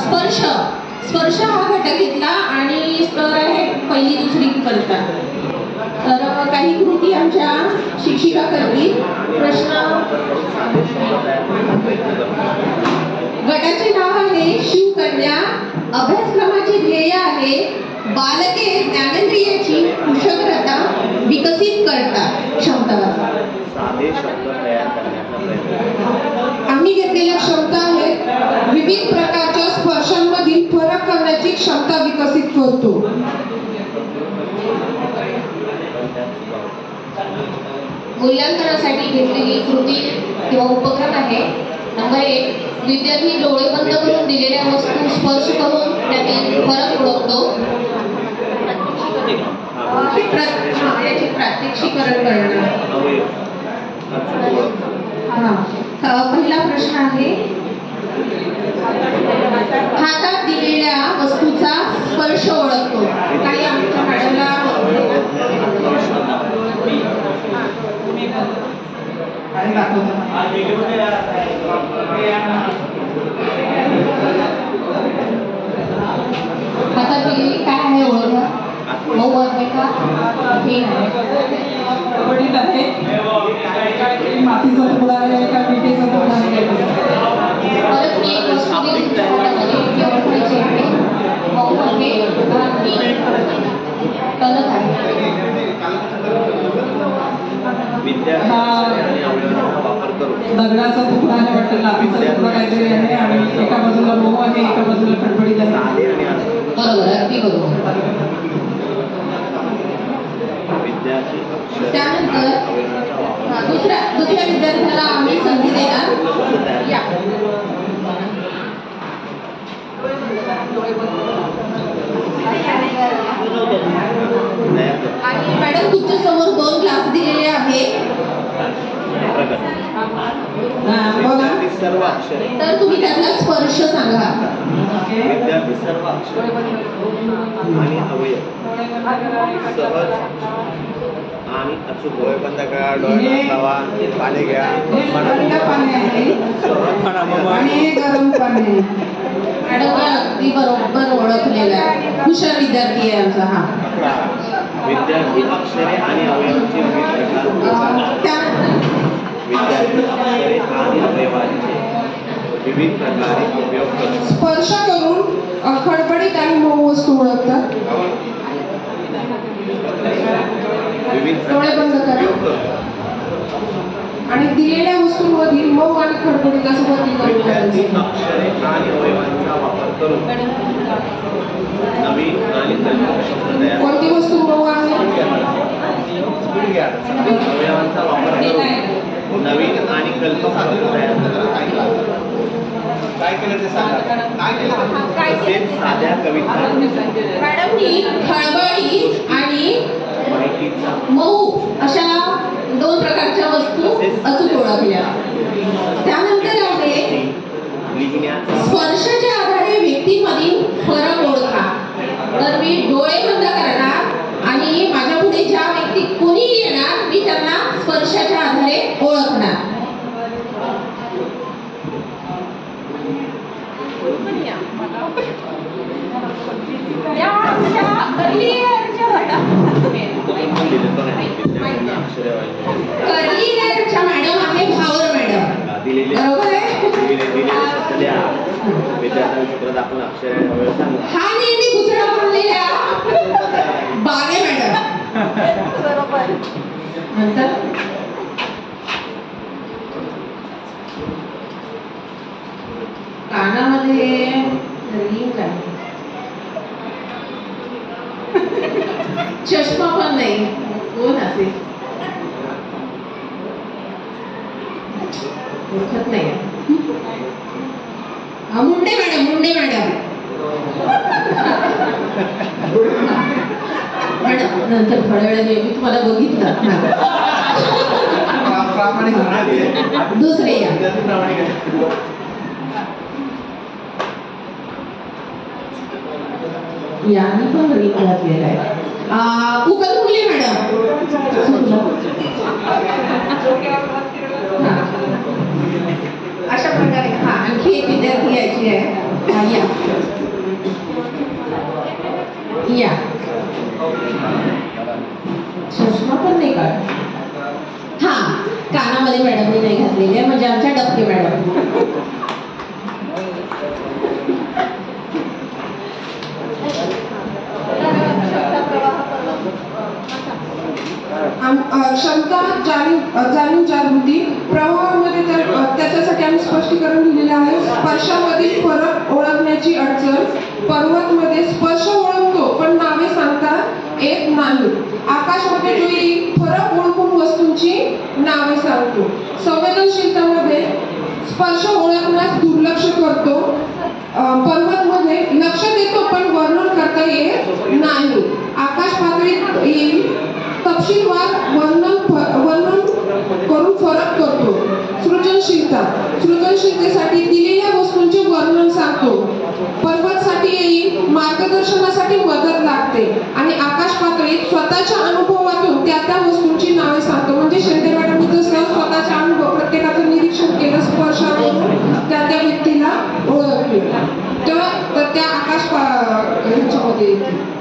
स्पर्श स्पर्श हा घटक घेतला आणि स्तर आहे पहिली दुसरी कविता. तर काही कृती आमच्या शिक्षिका करतील. प्रश्न गटाचे नाव आहे शिवकन्या. अभ्यासक्रमाचे ध्येय आहे बालके ज्ञानेंद्रियाची कुशलता विकसित करतात. क्षमता आम्ही घेतलेल्या क्षमता आहेत विविध प्रकारच्या स्पर्शांमधील फरक करण्याची क्षमता विकसित करतो. मूल्यांकनासाठी घेतलेली कृती किंवा उपक्रम आहे. नंबर 1, विद्यार्थी डोळे बंद करून दिलेल्या वस्तू स्पर्श करून त्यातील फरक ओळखतो. याचे प्रात्यक्षिकरण करणं. पहिला प्रश्न आहे हातात दिलेल्या वस्तूचा स्पर्श ओळखतो. काही आमच्या मॅडमला हातात दिलेली काय आहे ओळखा. मऊ आहे का हे आहे वडील आहे मातीचा तुकडा आहे का विटेचा तुकडा आहे. परत मी एक वस्तू दिली तुमच्यामध्ये ओळखायची आहे. मऊ आहे कलर आहे. दगडाचा तुकडा आहे वाटतं. लाकडीचा तुकडा काहीतरी आहे आणि एका बाजूला मऊ आहे एका बाजूला खडबडीत आहे. बरोबर अगदी बरोबर. त्यानंतर दुसऱ्या विद्यार्थ्याला आम्ही संधी देणार. या आणि मॅडम तुमच्या समोर 2 क्लास दिलेले आहेत. तर तुम्ही त्यातला स्पर्श सांगा. विद्यार्थी सर्व अक्षर आणि अवयव सहज आणि अचूक डोळे बंद करा. डोळे लावा. पाणी घ्या. गरम पाणी. मॅडम अगदी बरोबर ओळखलेला आहे. हुशार विद्यार्थी आहे आमचा हा. विद्यार्थी अक्षरे आणि अवयवांचे विविध प्रकार. विद्यार्थी अक्षरे आणि अवयवांचे विविध प्रकारे उपयोग करतात. स्पर्श करून खडबडीत आणि मऊ वस्तू ओळखतात. डोळे बंद करा आणि दिलेल्या वस्तूंमधील मऊ आणि खडबडीत असं वर्गीकरण विद्यार्थी अक्षरे आणि अवयवांचा वापर करून नवीन आणि कल्पक शब्द तयार. कोणती वस्तू मऊ आहे. अवयवांचा वापर करून नवीन आणि कल्पक शब्द तयार करतात. काय केलं ते सांगा. काय केलं. साध्या कविता मॅडमनी खळबळी आणि मऊ अशा 2 प्रकारच्या वस्तू अचूक ओळखल्या. त्यानंतर आहे स्पर्शाच्या आधारे व्यक्तींमधील फरक ओळखा. तर मी डोळे बंद करणार आणि माझ्या पुढे ज्या व्यक्ती कोणी येणार मी त्यांना स्पर्शाच्या आधारे ओळखणार. कर्लीनरच्या मॅडम आहे भावर मॅडम. बरोबर आहे. हा नेहमी दुसरा बोललेल्या बागे मॅडम. बरोबर. नंतर कानामध्ये रिंग आहे. चष्मा पण नाही. कोण असेल ओळखत नाही. Munde madam. Munde madam. Madam नंतर थोड्या वेळाने मी तुम्हाला बघितलं. दुसरे या. याने पण रिंग घातलेला आहे. उकलमुले मॅडम. अशा प्रकारे हा आणखी एक विद्यार्थी यायची आहे. या या चष्मा पण नाही का? हा, कानामध्ये मॅडमने नाही घातलेली आहे, म्हणजे आमच्या डबके मॅडम. क्षमता जाणीव जागृती प्रवाहामध्ये त्याच्यासाठी आम्ही स्पष्टीकरण दिलेलं आहे. स्पर्शामधील फरक ओळखण्याची अडचण. पर्वतमध्ये स्पर्श ओळखतो पण नावे सांगता येत नाही. आकाशमध्ये जो येईल फरक ओळखून वस्तूंची नावे सांगतो. संवेदनशीलतामध्ये स्पर्श ओळखण्यास दुर्लक्ष करतो. पर्वतमध्ये लक्ष देतो पण वर्णन करता येत नाही. आकाश पातळीत येईल तपशीलवार वर्णन करून फरक करतो. सृजनशीलतेसाठी दिलेल्या वस्तूंचे वर्णन सांगतो. पर्वतसाठी येईल मार्गदर्शनासाठी मदत लागते आणि आकाश पातळीत स्वतःच्या अनुभवातून त्या वस्तूंची नावे सांगतो. म्हणजे शिंदे मॅडमनी जसं स्वतःचा अनुभव प्रत्येकाचं निरीक्षण केलं, स्पर्शावरून त्या व्यक्तीला ओळखले, तर त्या आकाश ह्याच्यामध्ये येते.